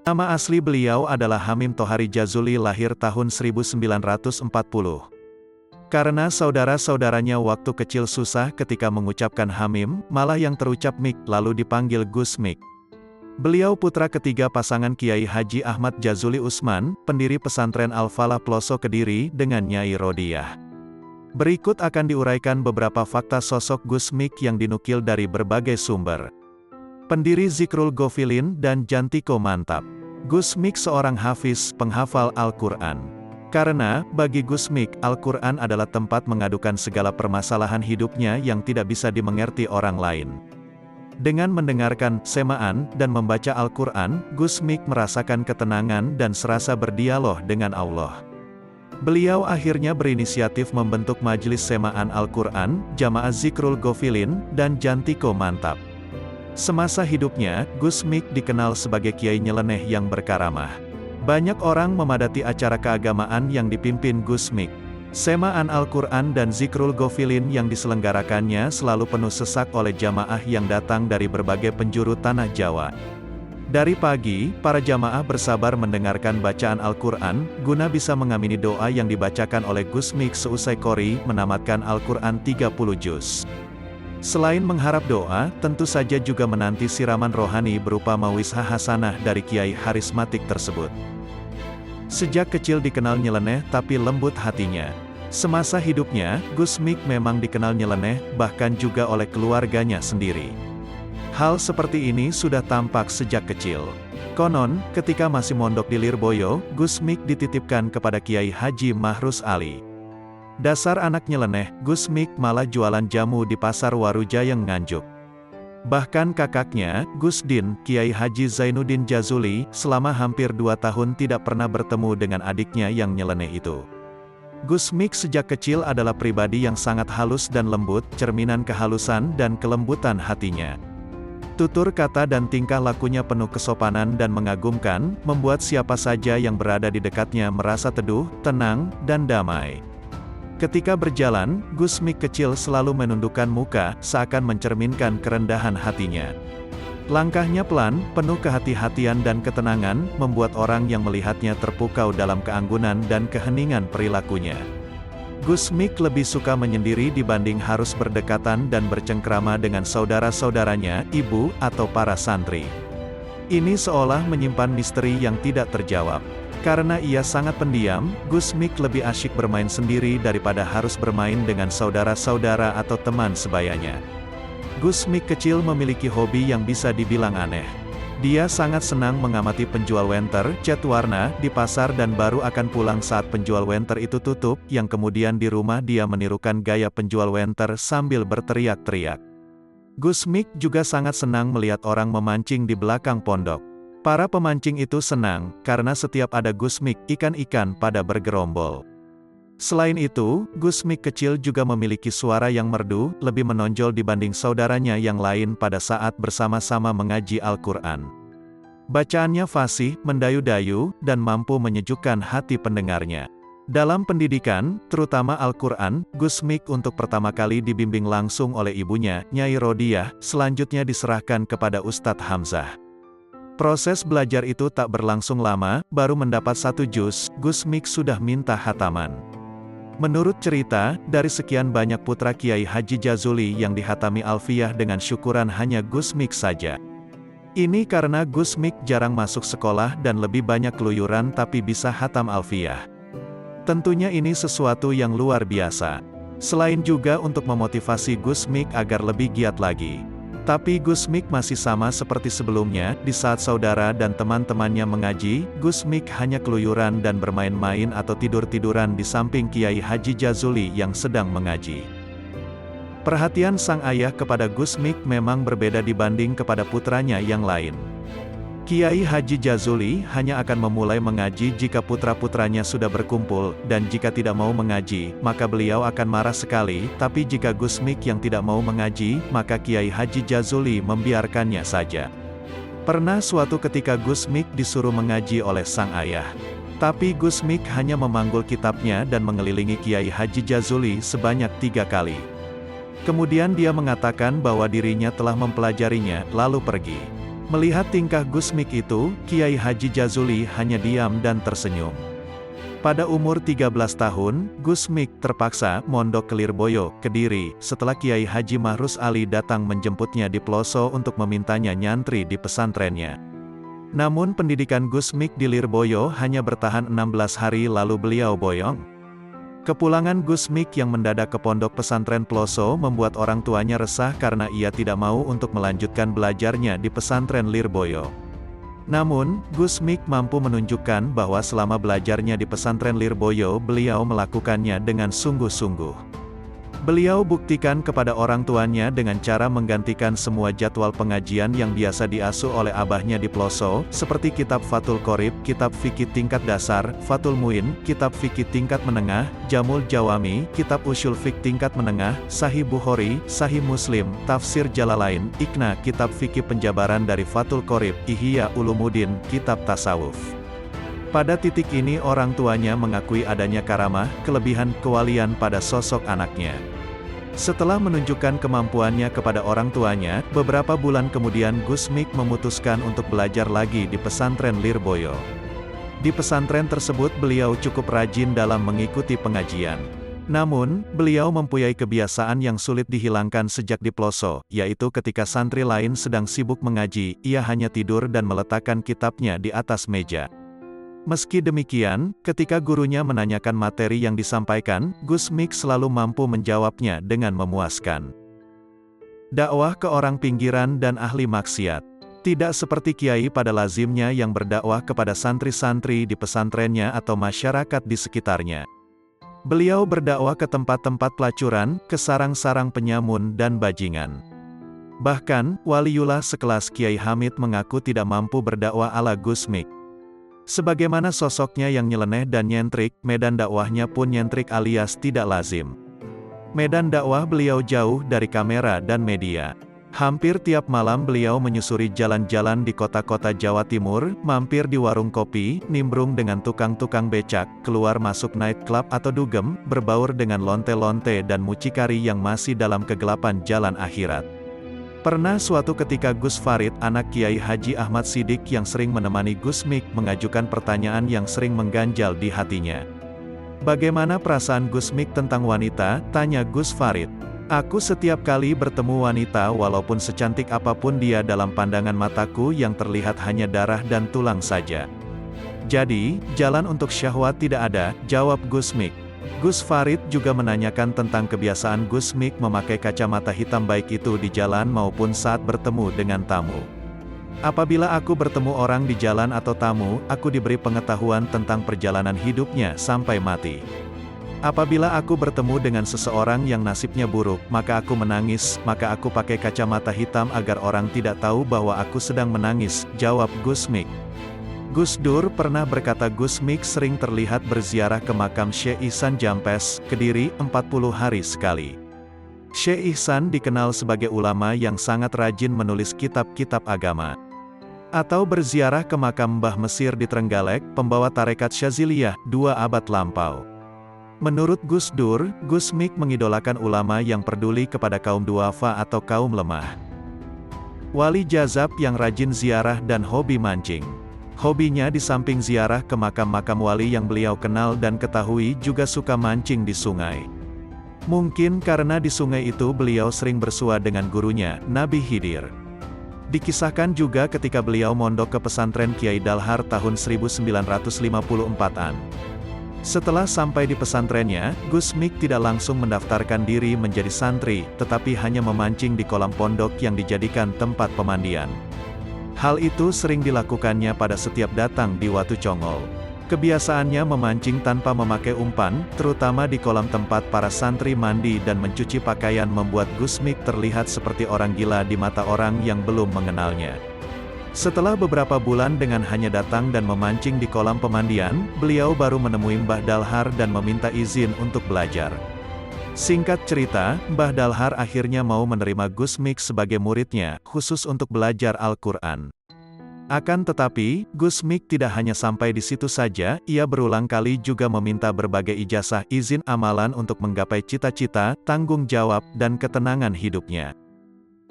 Nama asli beliau adalah Hamim Tohari Jazuli, lahir tahun 1940. Karena saudara-saudaranya waktu kecil susah ketika mengucapkan Hamim, malah yang terucap Mik, lalu dipanggil Gus Mik. Beliau putra ketiga pasangan Kiai Haji Ahmad Jazuli Usman, pendiri pesantren Al-Falah Ploso Kediri, dengan Nyai Rodiah. Berikut akan diuraikan beberapa fakta sosok Gus Mik yang dinukil dari berbagai sumber. Pendiri Zikrul Ghafilin dan Jantiko Mantap. Gus Mik seorang hafiz, penghafal Al-Quran. Karena, bagi Gus Mik, Al-Quran adalah tempat mengadukan segala permasalahan hidupnya yang tidak bisa dimengerti orang lain. Dengan mendengarkan, semaan, dan membaca Al-Quran, Gus Mik merasakan ketenangan dan serasa berdialog dengan Allah. Beliau akhirnya berinisiatif membentuk Majelis Semaan Al-Quran, Jamaah Zikrul Ghafilin, dan Jantiko Mantap. Semasa hidupnya, Gus Mik dikenal sebagai kiai nyeleneh yang berkaramah. Banyak orang memadati acara keagamaan yang dipimpin Gus Mik. Semaan Al-Quran dan Zikrul Ghafilin yang diselenggarakannya selalu penuh sesak oleh jamaah yang datang dari berbagai penjuru tanah Jawa. Dari pagi, para jamaah bersabar mendengarkan bacaan Al-Quran, guna bisa mengamini doa yang dibacakan oleh Gus Mik seusai qori menamatkan Al-Quran 30 juz. Selain mengharap doa, tentu saja juga menanti siraman rohani berupa mawisah hasanah dari kiai harismatik tersebut. Sejak kecil dikenal nyeleneh tapi lembut hatinya. Semasa hidupnya, Gus Mik memang dikenal nyeleneh, bahkan juga oleh keluarganya sendiri. Hal seperti ini sudah tampak sejak kecil. Konon, ketika masih mondok di Lirboyo, Gus Mik dititipkan kepada Kiai Haji Mahrus Ali. Dasar anak nyeleneh, Gus Mik malah jualan jamu di pasar Warujayeng Nganjuk. Bahkan kakaknya, Gus Din, Kiai Haji Zainuddin Jazuli, selama hampir 2 tahun tidak pernah bertemu dengan adiknya yang nyeleneh itu. Gus Mik sejak kecil adalah pribadi yang sangat halus dan lembut, cerminan kehalusan dan kelembutan hatinya. Tutur kata dan tingkah lakunya penuh kesopanan dan mengagumkan, membuat siapa saja yang berada di dekatnya merasa teduh, tenang, dan damai. Ketika berjalan, Gus Mik kecil selalu menundukkan muka, seakan mencerminkan kerendahan hatinya. Langkahnya pelan, penuh kehati-hatian dan ketenangan, membuat orang yang melihatnya terpukau dalam keanggunan dan keheningan perilakunya. Gus Mik lebih suka menyendiri dibanding harus berdekatan dan bercengkrama dengan saudara-saudaranya, ibu, atau para santri. Ini seolah menyimpan misteri yang tidak terjawab. Karena ia sangat pendiam, Gus Mik lebih asyik bermain sendiri daripada harus bermain dengan saudara-saudara atau teman sebayanya. Gus Mik kecil memiliki hobi yang bisa dibilang aneh. Dia sangat senang mengamati penjual wenter, cat warna, di pasar dan baru akan pulang saat penjual wenter itu tutup, yang kemudian di rumah dia menirukan gaya penjual wenter sambil berteriak-teriak. Gus Mik juga sangat senang melihat orang memancing di belakang pondok. Para pemancing itu senang, karena setiap ada Gus Mik, ikan-ikan pada bergerombol. Selain itu, Gus Mik kecil juga memiliki suara yang merdu, lebih menonjol dibanding saudaranya yang lain pada saat bersama-sama mengaji Al-Quran. Bacaannya fasih, mendayu-dayu, dan mampu menyejukkan hati pendengarnya. Dalam pendidikan, terutama Al-Quran, Gus Mik untuk pertama kali dibimbing langsung oleh ibunya, Nyai Rodiah, selanjutnya diserahkan kepada Ustadz Hamzah. Proses belajar itu tak berlangsung lama, baru mendapat 1 juz, Gus Mik sudah minta khataman. Menurut cerita, dari sekian banyak putra Kiai Haji Jazuli yang dihatami Alfiyah dengan syukuran hanya Gus Mik saja. Ini karena Gus Mik jarang masuk sekolah dan lebih banyak keluyuran tapi bisa hatam Alfiyah. Tentunya ini sesuatu yang luar biasa. Selain juga untuk memotivasi Gus Mik agar lebih giat lagi. Tapi Gus Mik masih sama seperti sebelumnya, di saat saudara dan teman-temannya mengaji, Gus Mik hanya keluyuran dan bermain-main atau tidur-tiduran di samping Kiai Haji Jazuli yang sedang mengaji. Perhatian sang ayah kepada Gus Mik memang berbeda dibanding kepada putranya yang lain. Kiai Haji Jazuli hanya akan memulai mengaji jika putra-putranya sudah berkumpul, dan jika tidak mau mengaji, maka beliau akan marah sekali, tapi jika Gus Mik yang tidak mau mengaji, maka Kiai Haji Jazuli membiarkannya saja. Pernah suatu ketika Gus Mik disuruh mengaji oleh sang ayah. Tapi Gus Mik hanya memanggul kitabnya dan mengelilingi Kiai Haji Jazuli sebanyak 3 kali. Kemudian dia mengatakan bahwa dirinya telah mempelajarinya, lalu pergi. Melihat tingkah Gus Mik itu, Kiai Haji Jazuli hanya diam dan tersenyum. Pada umur 13 tahun, Gus Mik terpaksa mondok ke Lirboyo, Kediri, setelah Kiai Haji Mahrus Ali datang menjemputnya di Ploso untuk memintanya nyantri di pesantrennya. Namun pendidikan Gus Mik di Lirboyo hanya bertahan 16 hari lalu beliau boyong. Kepulangan Gus Mik yang mendadak ke pondok pesantren Ploso membuat orang tuanya resah karena ia tidak mau untuk melanjutkan belajarnya di pesantren Lirboyo. Namun, Gus Mik mampu menunjukkan bahwa selama belajarnya di pesantren Lirboyo beliau melakukannya dengan sungguh-sungguh. Beliau buktikan kepada orang tuanya dengan cara menggantikan semua jadwal pengajian yang biasa diasuh oleh abahnya di Ploso, seperti kitab Fathul Qorib, kitab fikih tingkat dasar, Fathul Muin, kitab fikih tingkat menengah, Jamul Jawami, kitab usyul fikih tingkat menengah, Sahih Bukhari, Sahih Muslim, Tafsir Jalalain, Iqna, kitab fikih penjabaran dari Fathul Qorib, Ihya Ulumuddin, kitab tasawuf. Pada titik ini orang tuanya mengakui adanya karamah, kelebihan, kewalian pada sosok anaknya. Setelah menunjukkan kemampuannya kepada orang tuanya, beberapa bulan kemudian Gus Mik memutuskan untuk belajar lagi di pesantren Lirboyo. Di pesantren tersebut beliau cukup rajin dalam mengikuti pengajian. Namun, beliau mempunyai kebiasaan yang sulit dihilangkan sejak di Ploso, yaitu ketika santri lain sedang sibuk mengaji, ia hanya tidur dan meletakkan kitabnya di atas meja. Meski demikian, ketika gurunya menanyakan materi yang disampaikan, Gus Mik selalu mampu menjawabnya dengan memuaskan. Dakwah ke orang pinggiran dan ahli maksiat. Tidak seperti kiai pada lazimnya yang berdakwah kepada santri-santri di pesantrennya atau masyarakat di sekitarnya. Beliau berdakwah ke tempat-tempat pelacuran, ke sarang-sarang penyamun dan bajingan. Bahkan, waliullah sekelas Kiai Hamid mengaku tidak mampu berdakwah ala Gus Mik. Sebagaimana sosoknya yang nyeleneh dan nyentrik, medan dakwahnya pun nyentrik alias tidak lazim. Medan dakwah beliau jauh dari kamera dan media. Hampir tiap malam beliau menyusuri jalan-jalan di kota-kota Jawa Timur, mampir di warung kopi, nimbrung dengan tukang-tukang becak, keluar masuk nightclub atau dugem, berbaur dengan lonte-lonte dan mucikari yang masih dalam kegelapan jalan akhirat. Pernah suatu ketika Gus Farid, anak Kiai Haji Ahmad Siddiq yang sering menemani Gus Mik, mengajukan pertanyaan yang sering mengganjal di hatinya. Bagaimana perasaan Gus Mik tentang wanita? Tanya Gus Farid. Aku setiap kali bertemu wanita walaupun secantik apapun dia dalam pandangan mataku yang terlihat hanya darah dan tulang saja. Jadi, jalan untuk syahwat tidak ada, jawab Gus Mik. Gus Farid juga menanyakan tentang kebiasaan Gus Mik memakai kacamata hitam baik itu di jalan maupun saat bertemu dengan tamu. Apabila aku bertemu orang di jalan atau tamu, aku diberi pengetahuan tentang perjalanan hidupnya sampai mati. Apabila aku bertemu dengan seseorang yang nasibnya buruk, maka aku menangis, maka aku pakai kacamata hitam agar orang tidak tahu bahwa aku sedang menangis, jawab Gus Mik. Gus Dur pernah berkata Gus Mik sering terlihat berziarah ke makam Syekh Ihsan Jampes, Kediri, 40 hari sekali. Syekh Ihsan dikenal sebagai ulama yang sangat rajin menulis kitab-kitab agama. Atau berziarah ke makam Mbah Mesir di Trenggalek, pembawa tarekat Syaziliyah, 2 abad lampau. Menurut Gus Dur, Gus Mik mengidolakan ulama yang peduli kepada kaum duafa atau kaum lemah. Wali jazab yang rajin ziarah dan hobi mancing. Hobinya di samping ziarah ke makam-makam wali yang beliau kenal dan ketahui juga suka mancing di sungai. Mungkin karena di sungai itu beliau sering bersua dengan gurunya, Nabi Khidir. Dikisahkan juga ketika beliau mondok ke pesantren Kiai Dalhar tahun 1954-an. Setelah sampai di pesantrennya, Gus Mik tidak langsung mendaftarkan diri menjadi santri, tetapi hanya memancing di kolam pondok yang dijadikan tempat pemandian. Hal itu sering dilakukannya pada setiap datang di Watu Congol. Kebiasaannya memancing tanpa memakai umpan, terutama di kolam tempat para santri mandi dan mencuci pakaian membuat Gus Mik terlihat seperti orang gila di mata orang yang belum mengenalnya. Setelah beberapa bulan dengan hanya datang dan memancing di kolam pemandian, beliau baru menemui Mbah Dalhar dan meminta izin untuk belajar. Singkat cerita, Mbah Dalhar akhirnya mau menerima Gus Mik sebagai muridnya, khusus untuk belajar Al-Quran. Akan tetapi, Gus Mik tidak hanya sampai di situ saja, ia berulang kali juga meminta berbagai ijazah izin amalan untuk menggapai cita-cita, tanggung jawab, dan ketenangan hidupnya.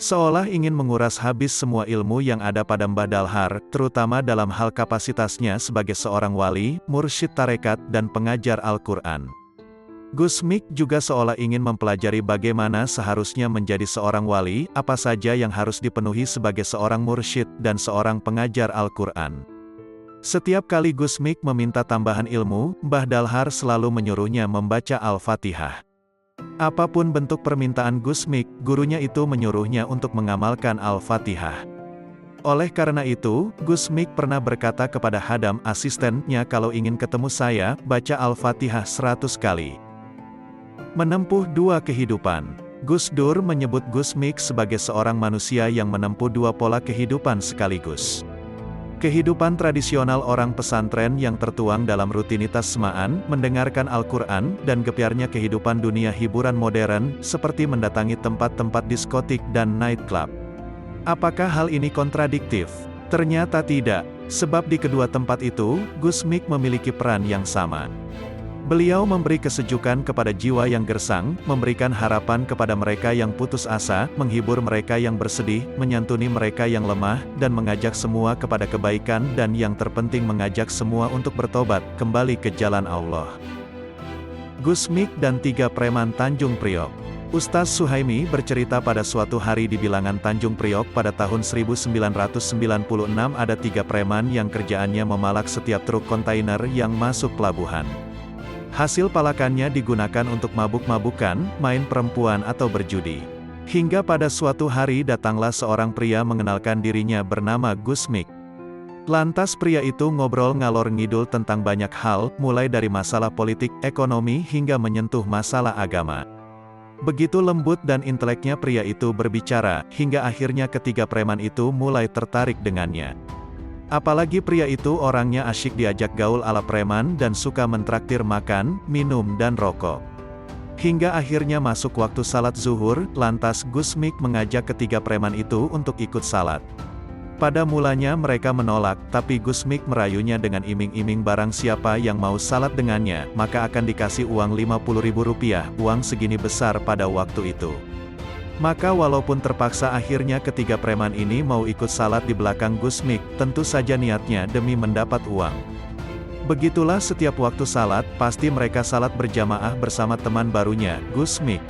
Seolah ingin menguras habis semua ilmu yang ada pada Mbah Dalhar, terutama dalam hal kapasitasnya sebagai seorang wali, mursyid tarekat, dan pengajar Al-Quran. Gus Mik juga seolah ingin mempelajari bagaimana seharusnya menjadi seorang wali, apa saja yang harus dipenuhi sebagai seorang mursyid dan seorang pengajar Al-Quran. Setiap kali Gus Mik meminta tambahan ilmu, Mbah Dalhar selalu menyuruhnya membaca Al-Fatihah. Apapun bentuk permintaan Gus Mik, gurunya itu menyuruhnya untuk mengamalkan Al-Fatihah. Oleh karena itu, Gus Mik pernah berkata kepada Hadam, asistennya, kalau ingin ketemu saya, baca Al-Fatihah 100 kali. Menempuh dua kehidupan. Gus Dur menyebut Gus Mik sebagai seorang manusia yang menempuh dua pola kehidupan sekaligus. Kehidupan tradisional orang pesantren yang tertuang dalam rutinitas semaan, mendengarkan Al-Quran, dan gepiarnya kehidupan dunia hiburan modern, seperti mendatangi tempat-tempat diskotik dan nightclub. Apakah hal ini kontradiktif? Ternyata tidak, sebab di kedua tempat itu, Gus Mik memiliki peran yang sama. Beliau memberi kesejukan kepada jiwa yang gersang, memberikan harapan kepada mereka yang putus asa, menghibur mereka yang bersedih, menyantuni mereka yang lemah, dan mengajak semua kepada kebaikan, dan yang terpenting mengajak semua untuk bertobat, kembali ke jalan Allah. Gus Mik dan tiga preman Tanjung Priok. Ustaz Suhaimi bercerita pada suatu hari di bilangan Tanjung Priok pada tahun 1996 ada tiga preman yang kerjaannya memalak setiap truk kontainer yang masuk pelabuhan. Hasil palakannya digunakan untuk mabuk-mabukan, main perempuan atau berjudi. Hingga pada suatu hari datanglah seorang pria mengenalkan dirinya bernama Gus Mik. Lantas pria itu ngobrol ngalor ngidul tentang banyak hal, mulai dari masalah politik, ekonomi, hingga menyentuh masalah agama. Begitu lembut dan inteleknya pria itu berbicara, hingga akhirnya ketiga preman itu mulai tertarik dengannya. Apalagi pria itu orangnya asyik diajak gaul ala preman dan suka mentraktir makan, minum dan rokok. Hingga akhirnya masuk waktu salat zuhur, lantas Gus Mik mengajak ketiga preman itu untuk ikut salat. Pada mulanya mereka menolak, tapi Gus Mik merayunya dengan iming-iming barang siapa yang mau salat dengannya, maka akan dikasih uang Rp50.000, uang segini besar pada waktu itu. Maka walaupun terpaksa akhirnya ketiga preman ini mau ikut salat di belakang Gus Mik, tentu saja niatnya demi mendapat uang. Begitulah setiap waktu salat, pasti mereka salat berjamaah bersama teman barunya, Gus Mik.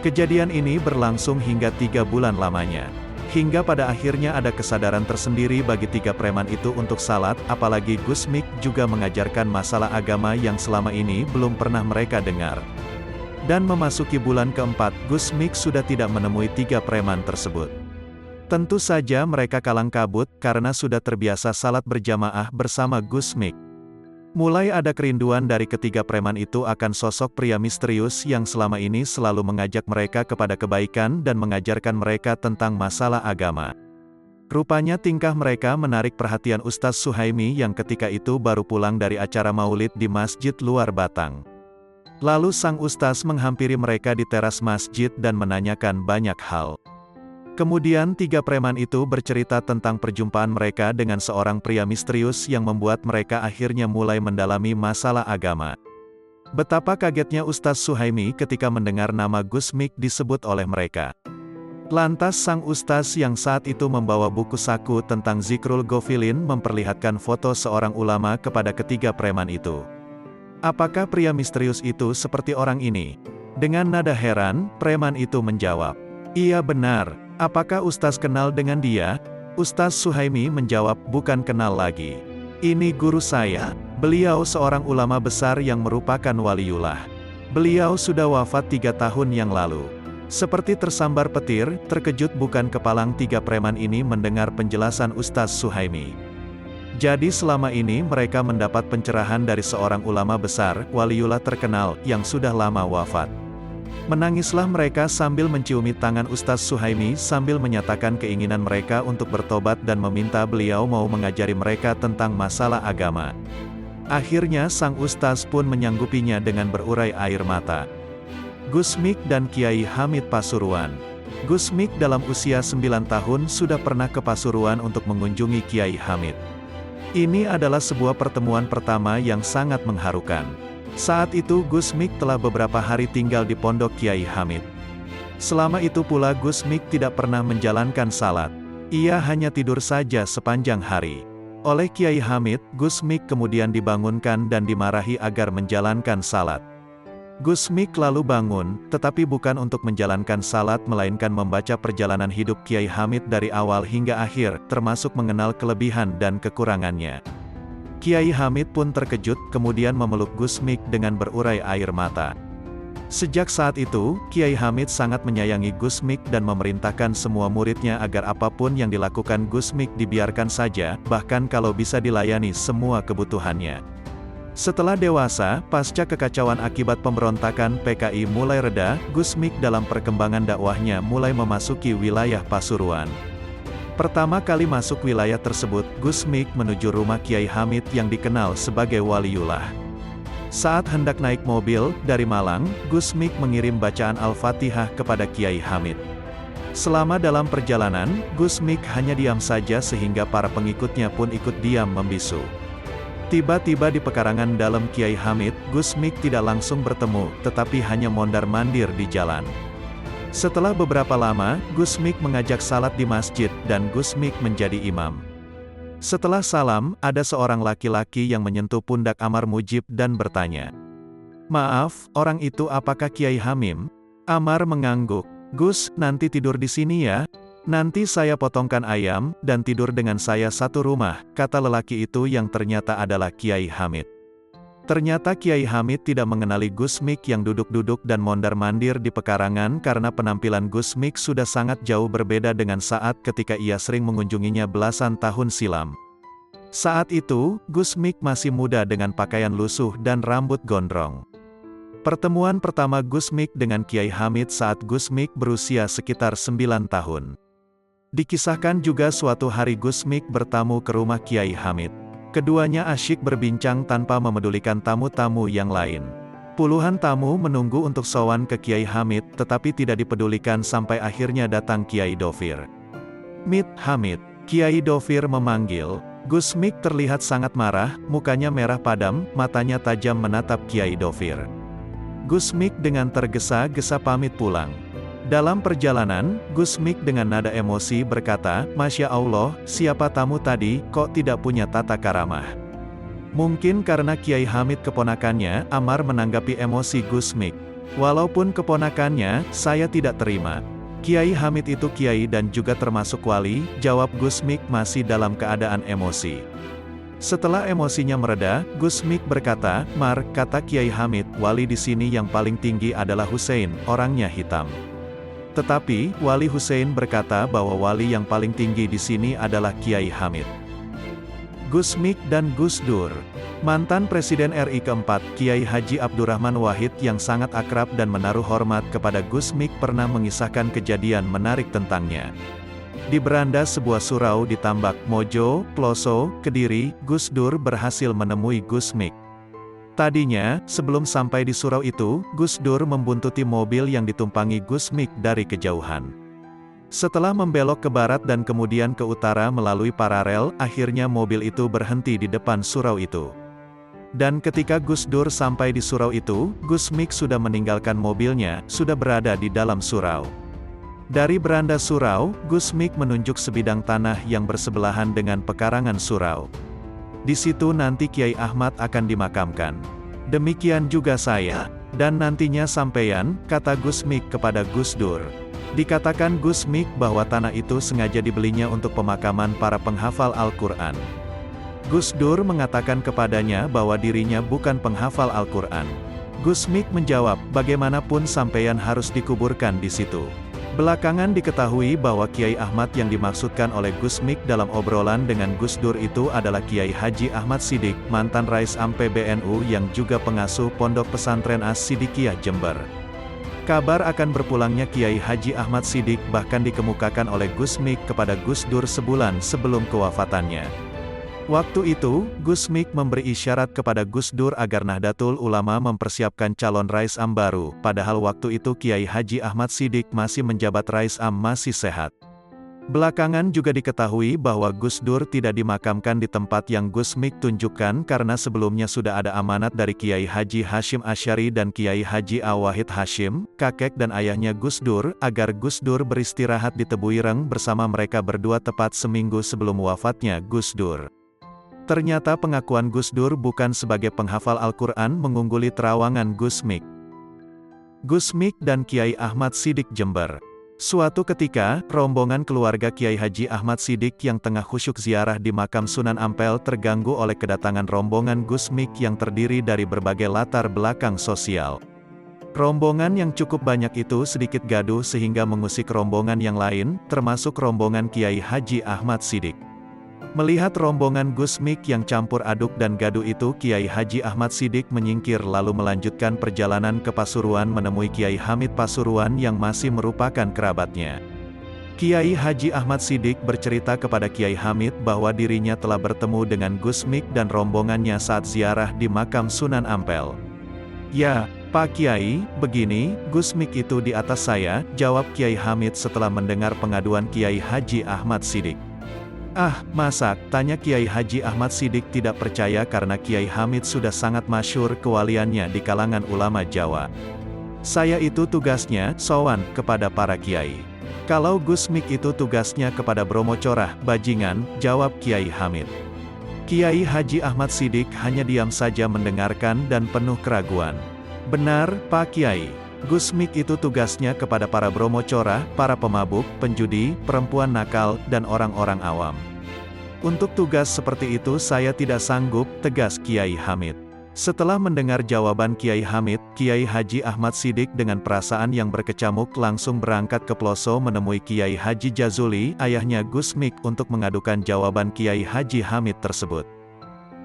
Kejadian ini berlangsung hingga 3 bulan lamanya. Hingga pada akhirnya ada kesadaran tersendiri bagi tiga preman itu untuk salat, apalagi Gus Mik juga mengajarkan masalah agama yang selama ini belum pernah mereka dengar. Dan memasuki bulan keempat, Gus Mik sudah tidak menemui tiga preman tersebut. Tentu saja mereka kalang kabut, karena sudah terbiasa salat berjamaah bersama Gus Mik. Mulai ada kerinduan dari ketiga preman itu akan sosok pria misterius yang selama ini selalu mengajak mereka kepada kebaikan dan mengajarkan mereka tentang masalah agama. Rupanya tingkah mereka menarik perhatian Ustaz Suhaimi yang ketika itu baru pulang dari acara maulid di Masjid Luar Batang. Lalu sang ustaz menghampiri mereka di teras masjid dan menanyakan banyak hal. Kemudian tiga preman itu bercerita tentang perjumpaan mereka dengan seorang pria misterius yang membuat mereka akhirnya mulai mendalami masalah agama. Betapa kagetnya Ustaz Suhaimi ketika mendengar nama Gus Mik disebut oleh mereka. Lantas sang ustaz yang saat itu membawa buku saku tentang Zikrul Ghafilin memperlihatkan foto seorang ulama kepada ketiga preman itu. Apakah pria misterius itu seperti orang ini? Dengan nada heran, preman itu menjawab, "Iya benar, apakah Ustaz kenal dengan dia?" Ustaz Suhaimi menjawab, "Bukan kenal lagi. Ini guru saya. Beliau seorang ulama besar yang merupakan waliullah. Beliau sudah wafat 3 tahun yang lalu." Seperti tersambar petir, terkejut bukan kepalang tiga preman ini mendengar penjelasan Ustaz Suhaimi. Jadi selama ini mereka mendapat pencerahan dari seorang ulama besar, waliullah terkenal, yang sudah lama wafat. Menangislah mereka sambil menciumi tangan Ustaz Suhaimi sambil menyatakan keinginan mereka untuk bertobat dan meminta beliau mau mengajari mereka tentang masalah agama. Akhirnya sang ustaz pun menyanggupinya dengan berurai air mata. Gus Mik dan Kiai Hamid Pasuruan. Gus Mik dalam usia 9 tahun sudah pernah ke Pasuruan untuk mengunjungi Kiai Hamid. Ini adalah sebuah pertemuan pertama yang sangat mengharukan. Saat itu Gus Mik telah beberapa hari tinggal di pondok Kiai Hamid. Selama itu pula Gus Mik tidak pernah menjalankan salat. Ia hanya tidur saja sepanjang hari. Oleh Kiai Hamid, Gus Mik kemudian dibangunkan dan dimarahi agar menjalankan salat. Gus Mik lalu bangun, tetapi bukan untuk menjalankan salat melainkan membaca perjalanan hidup Kiai Hamid dari awal hingga akhir, termasuk mengenal kelebihan dan kekurangannya. Kiai Hamid pun terkejut, kemudian memeluk Gus Mik dengan berurai air mata. Sejak saat itu, Kiai Hamid sangat menyayangi Gus Mik dan memerintahkan semua muridnya agar apapun yang dilakukan Gus Mik dibiarkan saja, bahkan kalau bisa dilayani semua kebutuhannya. Setelah dewasa, pasca kekacauan akibat pemberontakan PKI mulai reda, Gus Mik dalam perkembangan dakwahnya mulai memasuki wilayah Pasuruan. Pertama kali masuk wilayah tersebut, Gus Mik menuju rumah Kiai Hamid yang dikenal sebagai Waliullah. Saat hendak naik mobil dari Malang, Gus Mik mengirim bacaan Al-Fatihah kepada Kiai Hamid. Selama dalam perjalanan, Gus Mik hanya diam saja sehingga para pengikutnya pun ikut diam membisu. Tiba-tiba di pekarangan dalam Kiai Hamid, Gus Mik tidak langsung bertemu, tetapi hanya mondar-mandir di jalan. Setelah beberapa lama, Gus Mik mengajak salat di masjid, dan Gus Mik menjadi imam. Setelah salam, ada seorang laki-laki yang menyentuh pundak Amar Mujib dan bertanya, "Maaf, orang itu apakah Kiai Hamim?" Amar mengangguk, "Gus, nanti tidur di sini ya. Nanti saya potongkan ayam, dan tidur dengan saya satu rumah," kata lelaki itu yang ternyata adalah Kiai Hamid. Ternyata Kiai Hamid tidak mengenali Gus Mik yang duduk-duduk dan mondar-mandir di pekarangan karena penampilan Gus Mik sudah sangat jauh berbeda dengan saat ketika ia sering mengunjunginya belasan tahun silam. Saat itu, Gus Mik masih muda dengan pakaian lusuh dan rambut gondrong. Pertemuan pertama Gus Mik dengan Kiai Hamid saat Gus Mik berusia sekitar 9 tahun. Dikisahkan juga suatu hari Gus Mik bertamu ke rumah Kiai Hamid. Keduanya asyik berbincang tanpa memedulikan tamu-tamu yang lain. Puluhan tamu menunggu untuk sowan ke Kiai Hamid, tetapi tidak dipedulikan sampai akhirnya datang Kiai Dofir. "Mit, Hamid." Kiai Dofir memanggil. Gus Mik terlihat sangat marah, mukanya merah padam, matanya tajam menatap Kiai Dofir. Gus Mik dengan tergesa-gesa pamit pulang. Dalam perjalanan, Gus Mik dengan nada emosi berkata, "Masya Allah, siapa tamu tadi, kok tidak punya tata karamah?" Mungkin karena Kiai Hamid keponakannya, Amar menanggapi emosi Gus Mik. "Walaupun keponakannya, saya tidak terima. Kiai Hamid itu kiai dan juga termasuk wali," jawab Gus Mik masih dalam keadaan emosi. Setelah emosinya mereda, Gus Mik berkata, "Mar, kata Kiai Hamid, wali di sini yang paling tinggi adalah Hussein, orangnya hitam." Tetapi, Wali Hussein berkata bahwa wali yang paling tinggi di sini adalah Kiai Hamid. Gus Mik dan Gus Dur. Mantan Presiden RI keempat, Kiai Haji Abdurrahman Wahid yang sangat akrab dan menaruh hormat kepada Gus Mik pernah mengisahkan kejadian menarik tentangnya. Di beranda sebuah surau di Tambak, Mojo, Ploso, Kediri, Gus Dur berhasil menemui Gus Mik. Tadinya, sebelum sampai di surau itu, Gus Dur membuntuti mobil yang ditumpangi Gus Mik dari kejauhan. Setelah membelok ke barat dan kemudian ke utara melalui paralel, akhirnya mobil itu berhenti di depan surau itu. Dan ketika Gus Dur sampai di surau itu, Gus Mik sudah meninggalkan mobilnya, sudah berada di dalam surau. Dari beranda surau, Gus Mik menunjuk sebidang tanah yang bersebelahan dengan pekarangan surau. "Di situ nanti Kiai Ahmad akan dimakamkan. Demikian juga saya. Dan nantinya sampeyan," kata Gus Mik kepada Gus Dur. Dikatakan Gus Mik bahwa tanah itu sengaja dibelinya untuk pemakaman para penghafal Al-Quran. Gus Dur mengatakan kepadanya bahwa dirinya bukan penghafal Al-Quran. Gus Mik menjawab, "Bagaimanapun sampeyan harus dikuburkan di situ." Belakangan diketahui bahwa Kiai Ahmad yang dimaksudkan oleh Gus Mik dalam obrolan dengan Gus Dur itu adalah Kiai Haji Ahmad Sidik, mantan Rais AM PBNU yang juga pengasuh Pondok Pesantren As-Sidikiyah Jember. Kabar akan berpulangnya Kiai Haji Ahmad Sidik bahkan dikemukakan oleh Gus Mik kepada Gus Dur sebulan sebelum kewafatannya. Waktu itu, Gus Mik memberi isyarat kepada Gus Dur agar Nahdlatul Ulama mempersiapkan calon Rais Am baru, padahal waktu itu Kiai Haji Ahmad Siddiq masih menjabat Rais Am masih sehat. Belakangan juga diketahui bahwa Gus Dur tidak dimakamkan di tempat yang Gus Mik tunjukkan karena sebelumnya sudah ada amanat dari Kiai Haji Hashim Asy'ari dan Kiai Haji Awahid Hashim, kakek dan ayahnya Gus Dur, agar Gus Dur beristirahat di Tebu Ireng bersama mereka berdua tepat seminggu sebelum wafatnya Gus Dur. Ternyata pengakuan Gus Dur bukan sebagai penghafal Al-Quran mengungguli terawangan Gus Mik. Gus Mik dan Kiai Ahmad Siddiq Jember. Suatu ketika, rombongan keluarga Kiai Haji Ahmad Siddiq yang tengah khusyuk ziarah di makam Sunan Ampel terganggu oleh kedatangan rombongan Gus Mik yang terdiri dari berbagai latar belakang sosial. Rombongan yang cukup banyak itu sedikit gaduh sehingga mengusik rombongan yang lain, termasuk rombongan Kiai Haji Ahmad Siddiq. Melihat rombongan Gus Mik yang campur aduk dan gaduh itu, Kiai Haji Ahmad Siddiq menyingkir lalu melanjutkan perjalanan ke Pasuruan menemui Kiai Hamid Pasuruan yang masih merupakan kerabatnya. Kiai Haji Ahmad Siddiq bercerita kepada Kiai Hamid bahwa dirinya telah bertemu dengan Gus Mik dan rombongannya saat ziarah di makam Sunan Ampel. "Ya, Pak Kiai, begini, Gus Mik itu di atas saya," jawab Kiai Hamid setelah mendengar pengaduan Kiai Haji Ahmad Siddiq. "Ah, masa?" tanya Kiai Haji Ahmad Siddiq tidak percaya karena Kiai Hamid sudah sangat masyhur kewaliannya di kalangan ulama Jawa. "Saya itu tugasnya, sowan, kepada para kiai. Kalau Gus Mik itu tugasnya kepada Bromo Corah, bajingan," jawab Kiai Hamid. Kiai Haji Ahmad Siddiq hanya diam saja mendengarkan dan penuh keraguan. "Benar, Pak Kiai. Gus Mik itu tugasnya kepada para Bromo Corah, para pemabuk, penjudi, perempuan nakal, dan orang-orang awam. Untuk tugas seperti itu saya tidak sanggup," tegas Kiai Hamid. Setelah mendengar jawaban Kiai Hamid, Kiai Haji Ahmad Siddiq dengan perasaan yang berkecamuk langsung berangkat ke Ploso menemui Kiai Haji Jazuli, ayahnya Gus Mik, untuk mengadukan jawaban Kiai Haji Hamid tersebut.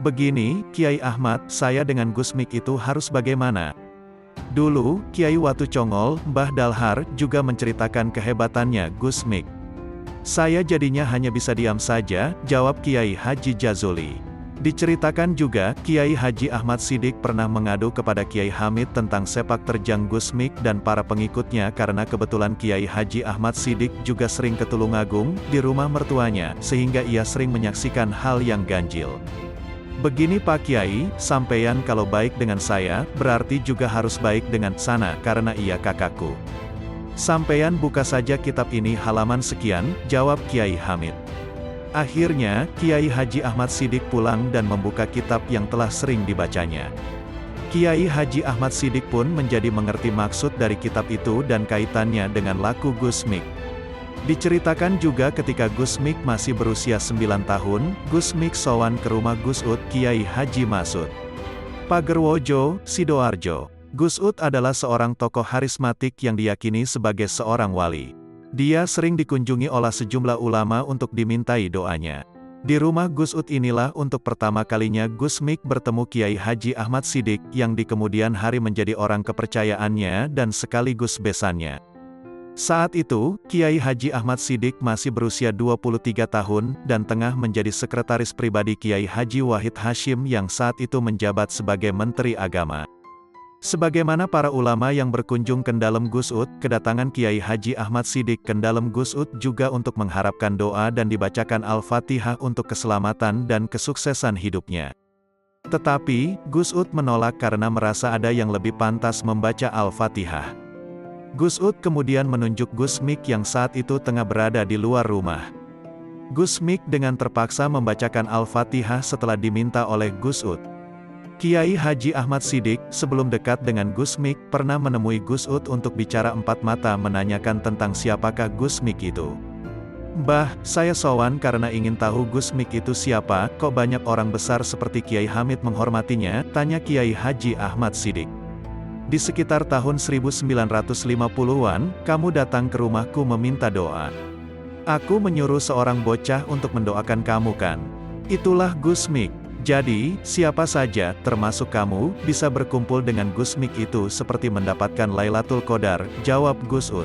"Begini, Kiai Ahmad, saya dengan Gus Mik itu harus bagaimana?" Dulu, Kiai Watu Congol, Mbah Dalhar, juga menceritakan kehebatannya Gus Mik. "Saya jadinya hanya bisa diam saja," jawab Kiai Haji Jazuli. Diceritakan juga, Kiai Haji Ahmad Siddiq pernah mengadu kepada Kiai Hamid tentang sepak terjang Gus Mik dan para pengikutnya karena kebetulan Kiai Haji Ahmad Siddiq juga sering ke Tulungagung, di rumah mertuanya, sehingga ia sering menyaksikan hal yang ganjil. "Begini Pak Kiai, sampeyan kalau baik dengan saya, berarti juga harus baik dengan sana karena ia kakakku. Sampeyan buka saja kitab ini halaman sekian," jawab Kiai Hamid. Akhirnya, Kiai Haji Ahmad Siddiq pulang dan membuka kitab yang telah sering dibacanya. Kiai Haji Ahmad Siddiq pun menjadi mengerti maksud dari kitab itu dan kaitannya dengan laku Gus Mik. Diceritakan juga ketika Gus Mik masih berusia 9 tahun, Gus Mik sowan ke rumah Gus Ud, Kiai Haji Masud Pagerwojo, Sidoarjo. Gus Ud adalah seorang tokoh harismatik yang diyakini sebagai seorang wali. Dia sering dikunjungi oleh sejumlah ulama untuk dimintai doanya. Di rumah Gus Ud inilah untuk pertama kalinya Gus Mik bertemu Kiai Haji Ahmad Siddiq yang di kemudian hari menjadi orang kepercayaannya dan sekaligus besannya. Saat itu, Kiai Haji Ahmad Siddiq masih berusia 23 tahun, dan tengah menjadi sekretaris pribadi Kiai Haji Wahid Hashim yang saat itu menjabat sebagai Menteri Agama. Sebagaimana para ulama yang berkunjung ke dalam Gus Ud, kedatangan Kiai Haji Ahmad Siddiq ke dalam Gus Ud juga untuk mengharapkan doa dan dibacakan Al-Fatihah untuk keselamatan dan kesuksesan hidupnya. Tetapi, Gus Ud menolak karena merasa ada yang lebih pantas membaca Al-Fatihah. Gus Ud kemudian menunjuk Gus Mik yang saat itu tengah berada di luar rumah. Gus Mik dengan terpaksa membacakan Al-Fatihah setelah diminta oleh Gus Ud. Kiai Haji Ahmad Siddiq, sebelum dekat dengan Gus Mik, pernah menemui Gus Ud untuk bicara empat mata menanyakan tentang siapakah Gus Mik itu. "Mbah, saya sowan karena ingin tahu Gus Mik itu siapa, kok banyak orang besar seperti Kiai Hamid menghormatinya?" tanya Kiai Haji Ahmad Siddiq. "Di sekitar tahun 1950-an, kamu datang ke rumahku meminta doa. Aku menyuruh seorang bocah untuk mendoakan kamu kan? Itulah Gus Mik. Jadi, siapa saja, termasuk kamu, bisa berkumpul dengan Gus Mik itu seperti mendapatkan Lailatul Qadar," jawab Gus Ud.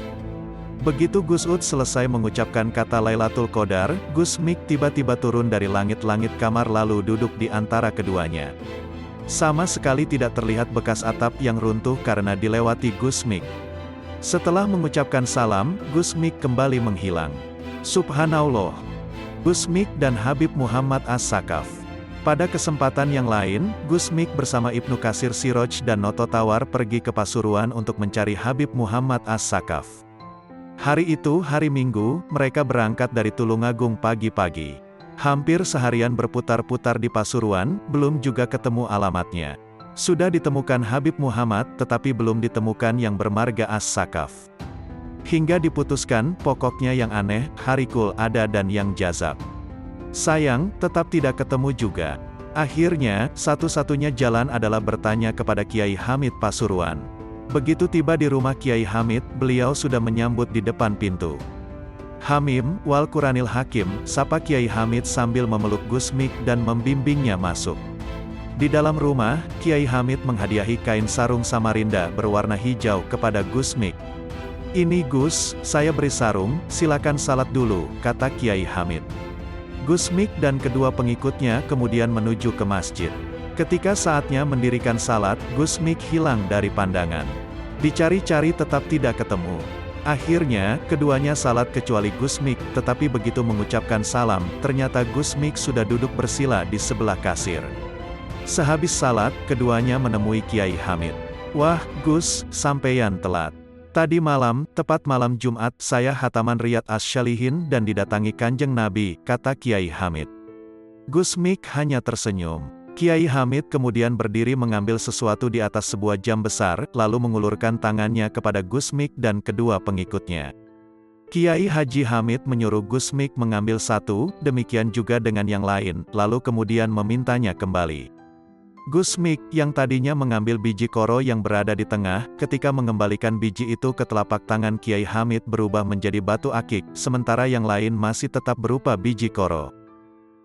Begitu Gus Ud selesai mengucapkan kata Lailatul Qadar, Gus Mik tiba-tiba turun dari langit-langit kamar lalu duduk di antara keduanya. Sama sekali tidak terlihat bekas atap yang runtuh karena dilewati Gus Mik. Setelah mengucapkan salam, Gus Mik kembali menghilang. Subhanallah. Gus Mik dan Habib Muhammad As-Sakaf. Pada kesempatan yang lain, Gus Mik bersama Ibnu Katsir Siroj dan Noto Tawar pergi ke Pasuruan untuk mencari Habib Muhammad As-Sakaf. Hari itu, hari Minggu, mereka berangkat dari Tulungagung pagi-pagi. Hampir seharian berputar-putar di Pasuruan, belum juga ketemu alamatnya. Sudah ditemukan Habib Muhammad, tetapi belum ditemukan yang bermarga As-Sakaf. Hingga diputuskan, pokoknya yang aneh, Harikul ada dan yang jazab. Sayang, tetap tidak ketemu juga. Akhirnya, satu-satunya jalan adalah bertanya kepada Kiai Hamid Pasuruan. Begitu tiba di rumah Kiai Hamid, beliau sudah menyambut di depan pintu. Hamim, wal Quranil Hakim, sapa Kiai Hamid sambil memeluk Gus Mik dan membimbingnya masuk. Di dalam rumah, Kiai Hamid menghadiahi kain sarung Samarinda berwarna hijau kepada Gus Mik. Ini Gus, saya beri sarung, silakan salat dulu, kata Kiai Hamid. Gus Mik dan kedua pengikutnya kemudian menuju ke masjid. Ketika saatnya mendirikan salat, Gus Mik hilang dari pandangan. Dicari-cari tetap tidak ketemu. Akhirnya, keduanya salat kecuali Gus Mik, tetapi begitu mengucapkan salam, ternyata Gus Mik sudah duduk bersila di sebelah kasir. Sehabis salat, keduanya menemui Kiai Hamid. Wah, Gus, sampeyan telat. Tadi malam, tepat malam Jumat, saya hataman Riyad Asy-Syalihin dan didatangi Kanjeng Nabi, kata Kiai Hamid. Gus Mik hanya tersenyum. Kiai Hamid kemudian berdiri mengambil sesuatu di atas sebuah jam besar, lalu mengulurkan tangannya kepada Gus Mik dan kedua pengikutnya. Kiai Haji Hamid menyuruh Gus Mik mengambil satu, demikian juga dengan yang lain, lalu kemudian memintanya kembali. Gus Mik, yang tadinya mengambil biji koro yang berada di tengah, ketika mengembalikan biji itu ke telapak tangan Kiai Hamid berubah menjadi batu akik, sementara yang lain masih tetap berupa biji koro.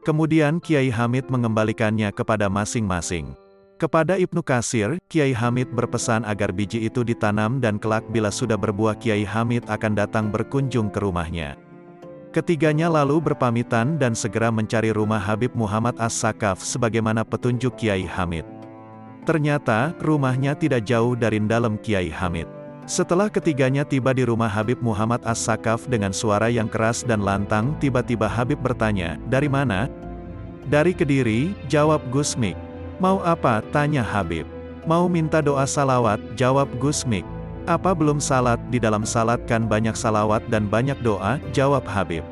Kemudian Kiai Hamid mengembalikannya kepada masing-masing. Kepada Ibnu Katsir, Kiai Hamid berpesan agar biji itu ditanam dan kelak bila sudah berbuah Kiai Hamid akan datang berkunjung ke rumahnya. Ketiganya lalu berpamitan dan segera mencari rumah Habib Muhammad As-Sakaf sebagaimana petunjuk Kiai Hamid. Ternyata, rumahnya tidak jauh dari dalam Kiai Hamid. Setelah ketiganya tiba di rumah Habib Muhammad As-Sakaf dengan suara yang keras dan lantang, tiba-tiba Habib bertanya, "Dari mana?" "Dari Kediri," jawab Gus Mik. "Mau apa?" tanya Habib. "Mau minta doa salawat," jawab Gus Mik. "Apa belum salat?" "Di dalam salat kan banyak salawat dan banyak doa," jawab Habib.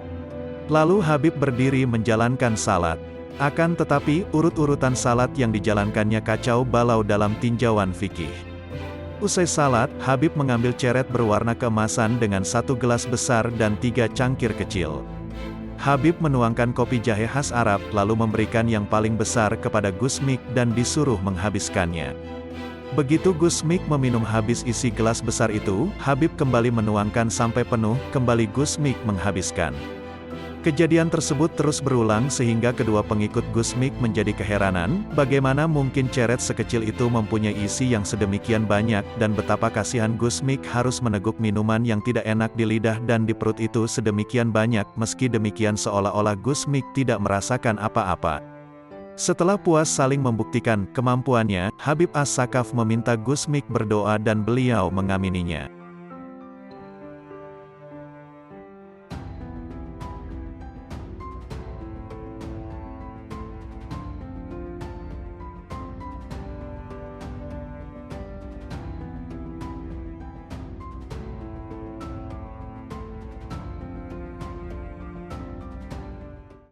Lalu Habib berdiri menjalankan salat. Akan tetapi, urut-urutan salat yang dijalankannya kacau balau dalam tinjauan fikih. Usai salat, Habib mengambil ceret berwarna keemasan dengan satu gelas besar dan 3 cangkir kecil. Habib menuangkan kopi jahe khas Arab, lalu memberikan yang paling besar kepada Gus Mik dan disuruh menghabiskannya. Begitu Gus Mik meminum habis isi gelas besar itu, Habib kembali menuangkan sampai penuh, kembali Gus Mik menghabiskan. Kejadian tersebut terus berulang sehingga kedua pengikut Gus Mik menjadi keheranan, bagaimana mungkin ceret sekecil itu mempunyai isi yang sedemikian banyak, dan betapa kasihan Gus Mik harus meneguk minuman yang tidak enak di lidah dan di perut itu sedemikian banyak, meski demikian seolah-olah Gus Mik tidak merasakan apa-apa. Setelah puas saling membuktikan kemampuannya, Habib As-Sakaf meminta Gus Mik berdoa dan beliau mengamininya.